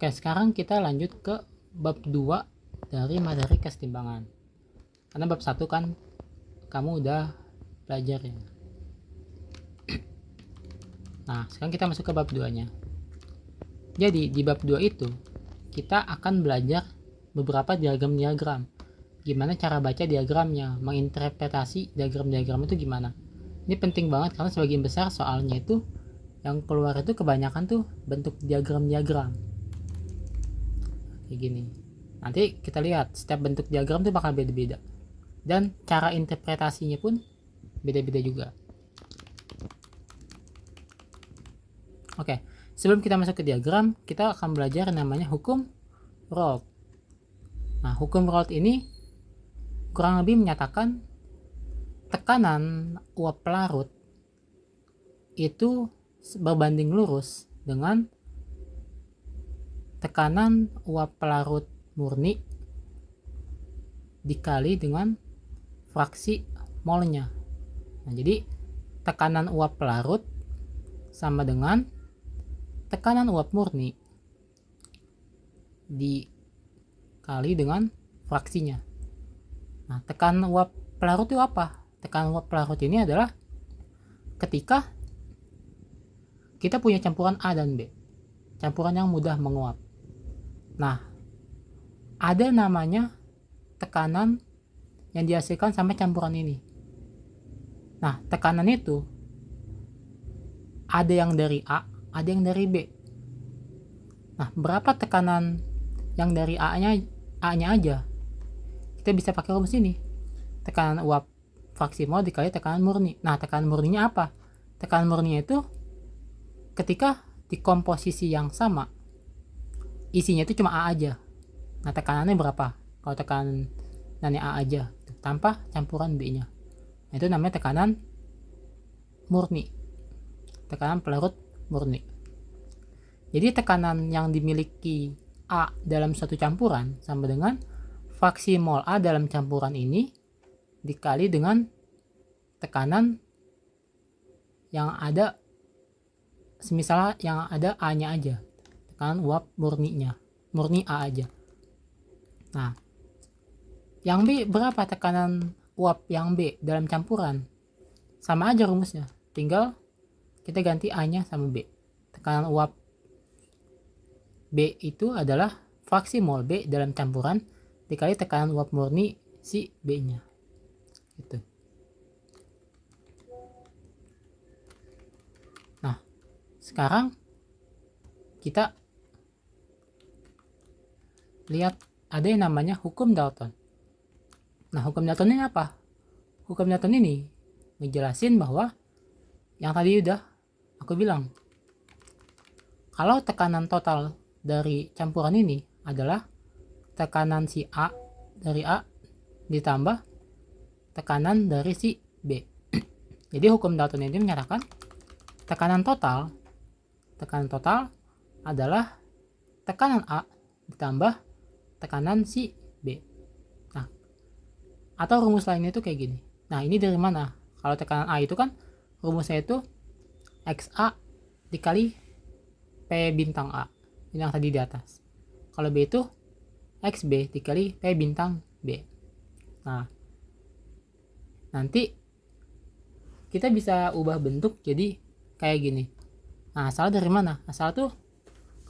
Oke, sekarang kita lanjut ke bab 2 dari materi kesetimbangan. Karena bab 1 kan kamu udah belajar ya. Nah, sekarang kita masuk ke bab 2-nya. Jadi, di bab 2 itu kita akan belajar beberapa diagram-diagram. Gimana cara baca diagramnya, menginterpretasi diagram-diagram itu gimana. Ini penting banget karena sebagian besar soalnya itu yang keluar itu kebanyakan tuh bentuk diagram-diagram. Kayak gini. Nanti kita lihat setiap bentuk diagram tuh bakal beda-beda. Dan cara interpretasinya pun beda-beda juga. Oke, sebelum kita masuk ke diagram, kita akan belajar namanya hukum Raoult. Nah, hukum Raoult ini kurang lebih menyatakan tekanan uap pelarut itu berbanding lurus dengan tekanan uap pelarut murni dikali dengan fraksi molnya. Nah, jadi tekanan uap pelarut sama dengan tekanan uap murni dikali dengan fraksinya. Nah, tekanan uap pelarut itu apa? Tekanan uap pelarut ini adalah ketika kita punya campuran A dan B, campuran yang mudah menguap. Nah, ada namanya tekanan yang dihasilkan sama campuran ini. Nah, tekanan itu ada yang dari A, ada yang dari B. Nah, berapa tekanan yang dari A-nya aja? Kita bisa pakai rumus ini. Tekanan uap fraksi mol dikali tekanan murni. Nah, tekanan murninya apa? Tekanan murninya itu ketika di komposisi yang sama, isinya itu cuma A aja. Nah, tekanannya berapa? Kalau tekanannya A aja, tanpa campuran B-nya. Nah, itu namanya tekanan murni. Tekanan pelarut murni. Jadi tekanan yang dimiliki A dalam suatu campuran sama dengan fraksi mol A dalam campuran ini dikali dengan tekanan yang ada, semisal yang ada A-nya aja, tekanan uap murninya, murni A aja. Nah, yang B berapa tekanan uap yang B dalam campuran? Sama aja rumusnya, tinggal kita ganti A-nya sama B. Tekanan uap B itu adalah fraksi mol B dalam campuran dikali tekanan uap murni si B-nya. Gitu. Nah, sekarang kita lihat ada yang namanya hukum Dalton. Nah, hukum Dalton ini apa? Hukum Dalton ini ngejelasin bahwa yang tadi udah aku bilang, kalau tekanan total dari campuran ini adalah tekanan si A dari A ditambah tekanan dari si B. Jadi hukum Dalton ini menyatakan tekanan total adalah tekanan A ditambah tekanan si B. Nah, atau rumus lainnya itu kayak gini. Nah, ini dari mana? Kalau tekanan A itu kan rumusnya itu XA dikali P bintang A. Ini yang tadi di atas. Kalau B itu XB dikali P bintang B. Nah, nanti kita bisa ubah bentuk jadi kayak gini. Nah, asal dari mana? Asal tuh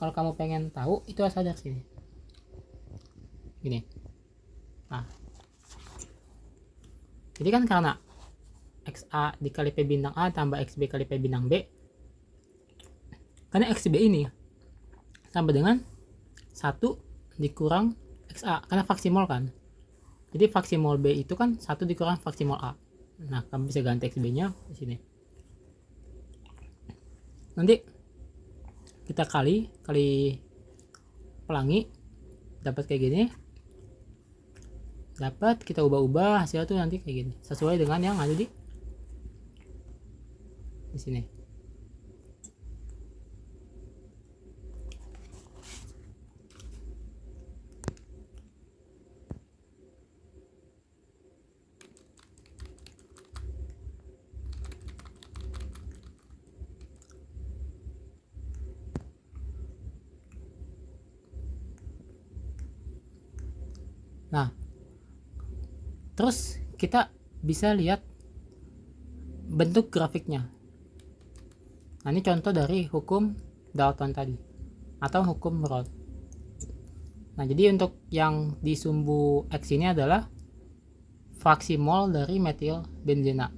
kalau kamu pengen tahu itu asal dari sini. Gini. Nah, jadi kan karena XA dikali P bintang A tambah XB kali P bintang B, karena XB ini sama dengan 1 dikurang XA, karena fraksi mol kan. Jadi fraksi mol B itu kan 1 dikurang fraksi mol A. Nah, kamu bisa ganti XB nya di sini. Nanti kita kali pelangi dapat kayak gini. Dapat kita ubah-ubah hasilnya tuh nanti kayak gini, sesuai dengan yang ada di sini. Nah, terus kita bisa lihat bentuk grafiknya. Nah, ini contoh dari hukum Dalton tadi atau hukum Roth. Nah, jadi untuk yang di sumbu X ini adalah fraksi mol dari metil benzena.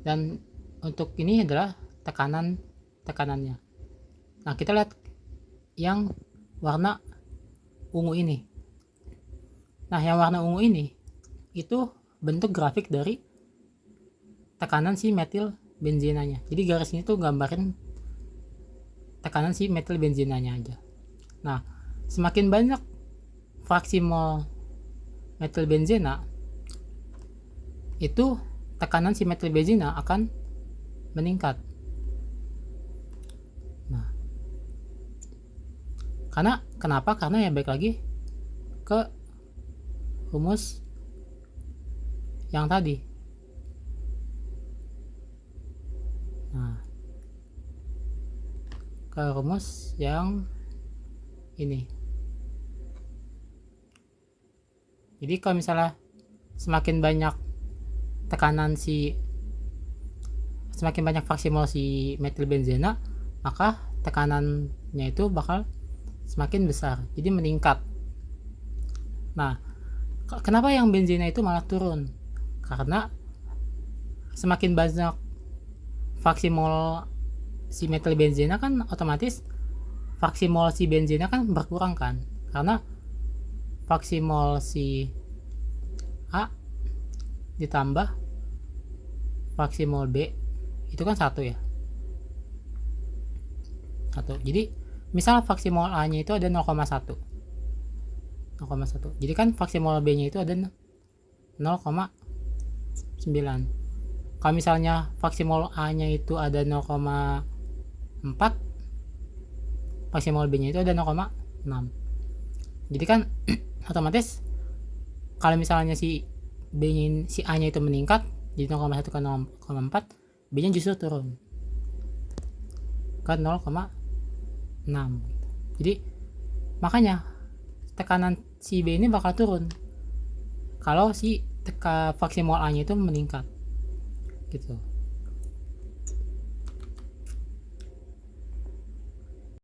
Dan untuk ini adalah tekanannya. Nah, kita lihat yang warna ungu ini. Nah, yang warna ungu ini itu bentuk grafik dari tekanan si metil benzenanya. Jadi garis ini tuh gambarin tekanan si metil benzenanya aja. Nah, semakin banyak fraksi mol metil benzena, itu tekanan si metil benzena akan meningkat. Nah, kenapa? Karena ya balik lagi ke rumus yang tadi. Nah, ke rumus yang ini. Jadi kalau misalnya semakin banyak fraksi mol si metil benzena, maka tekanannya itu bakal semakin besar, jadi meningkat. Nah, kenapa yang benzena itu malah turun? Karena semakin banyak fraksi mol si metil benzena kan otomatis fraksi mol si benzena kan berkurang kan, karena fraksi mol si A ditambah fraksi mol B itu kan 1 ya. 1. Jadi misal fraksi mol A nya itu ada 0,1. Jadi kan fraksi mol B nya itu ada 0,9. Kalau misalnya fraksi mol A nya itu ada 0,4, fraksi mol B nya itu ada 0,6. Jadi kan otomatis kalau misalnya si A nya itu meningkat jadi 0,1 ke 0,4, B nya justru turun ke 0,6. Jadi makanya tekanan si B ini bakal turun kalau si fraksi mol A nya itu meningkat gitu.